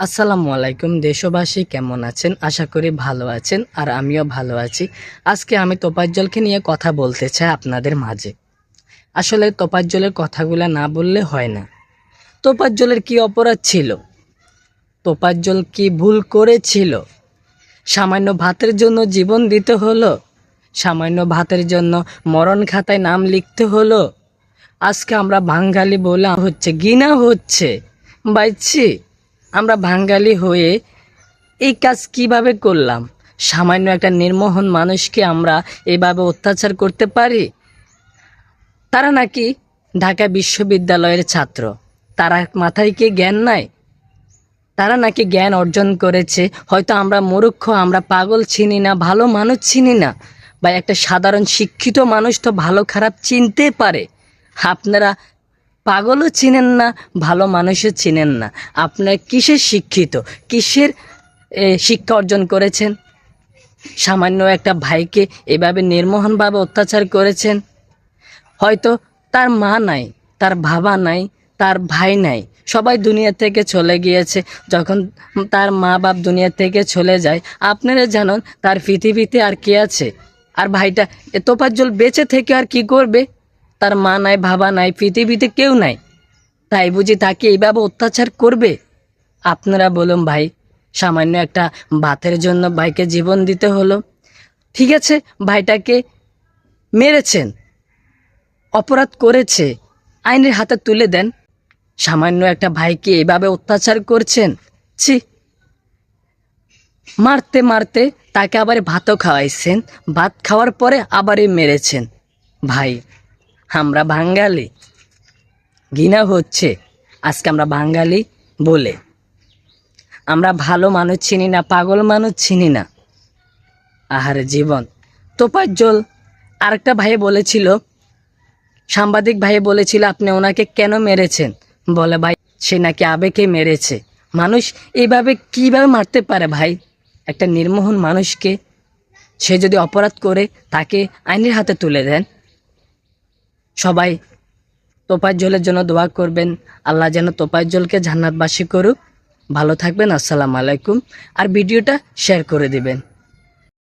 আসসালামু আলাইকুম দেশবাসী, কেমন আছেন? আশা করি ভালো আছেন আর আমিও ভালো আছি। আজকে আমি তোফাজ্জলকে নিয়ে কথা বলতে চাই আপনাদের মাঝে। আসলে তোফাজ্জলের কথাগুলো না বললে হয় না। তোফাজ্জলের কি অপরাধ ছিল? তোফাজ্জল কি ভুল করেছিল? সামান্য ভাতের জন্য জীবন দিতে হলো? সামান্য ভাতের জন্য মরণ খাতায় নাম লিখতে হলো? আজকে আমরা বাঙালি বলে হচ্ছে, ঘৃণা হচ্ছে। বাইছি আমরা বাঙালি হয়ে এই কাজ কিভাবে করলাম? সামান্য একটা নির্মোহন মানুষকে আমরা এভাবে অত্যাচার করতে পারি? তারা নাকি ঢাকা বিশ্ববিদ্যালয়ের ছাত্র, তারা মাথায় কি জ্ঞান নাই? তারা নাকি জ্ঞান অর্জন করেছে। হয়তো আমরা মূর্খ, আমরা পাগল চিনি না, ভালো মানুষ চিনি না। বা একটা সাধারণ শিক্ষিত মানুষ তো ভালো খারাপ চিনতে পারে। আপনারা পাগলও চিনেন না, ভালো মানুষও চিনেন না। আপনারা কিসের শিক্ষিত, কিসের শিক্ষা অর্জন করেছেন? সামান্য একটা ভাইকে এভাবে নির্মোহনভাবে অত্যাচার করেছেন। হয়তো তার মা নাই, তার বাবা নাই, তার ভাই নাই, সবাই দুনিয়া থেকে চলে গিয়েছে। যখন তার মা বাপ দুনিয়া থেকে চলে যায়, আপনারা জানেন তার পৃথিবীতে আর কে আছে? আর ভাইটা তোফাজ্জল বেঁচে থেকে আর কি করবে? তার মা নাই, বাবা নাই, পৃথিবীতে কেউ নাই, তাই বুঝি তাকে এইভাবে অত্যাচার করবে? আপনারা বলুন ভাই, সামান্য একটা ভাতের জন্য ভাইকে জীবন দিতে হলো। ঠিক আছে, ভাইটাকে মেরেছেন, অপরাধ করেছে, আইনের হাতে তুলে দেন। সামান্য একটা ভাইকে এভাবে অত্যাচার করছেন। ছি! মারতে মারতে তাকে আবার ভাতও খাওয়াইছেন, ভাত খাওয়ার পরে আবারই মেরেছেন। ভাই, আমরা বাঙালি, ঘৃণা হচ্ছে আজকে আমরা বাঙালি বলে। আমরা ভালো মানুষ চিনি না, পাগল মানুষ চিনি না। আহারে জীবন। তোফাজ্জল আরেকটা ভাই বলেছিল, সাংবাদিক ভাই বলেছিল, আপনি ওনাকে কেন মেরেছেন? বলে ভাই, সে নাকি আবেগে মেরেছে। মানুষ এইভাবে কিভাবে মারতে পারে ভাই? একটা নির্মোহন মানুষকে, সে যদি অপরাধ করে তাকে আইনের হাতে তুলে দেন। সবাই তোফাজ্জলের জন্য দোয়া করবেন, আল্লাহ যেন তোফাজ্জলকে জান্নাতবাসী করুক। ভালো থাকবেন, আসসালামু আলাইকুম। আর ভিডিওটা শেয়ার করে দিবেন।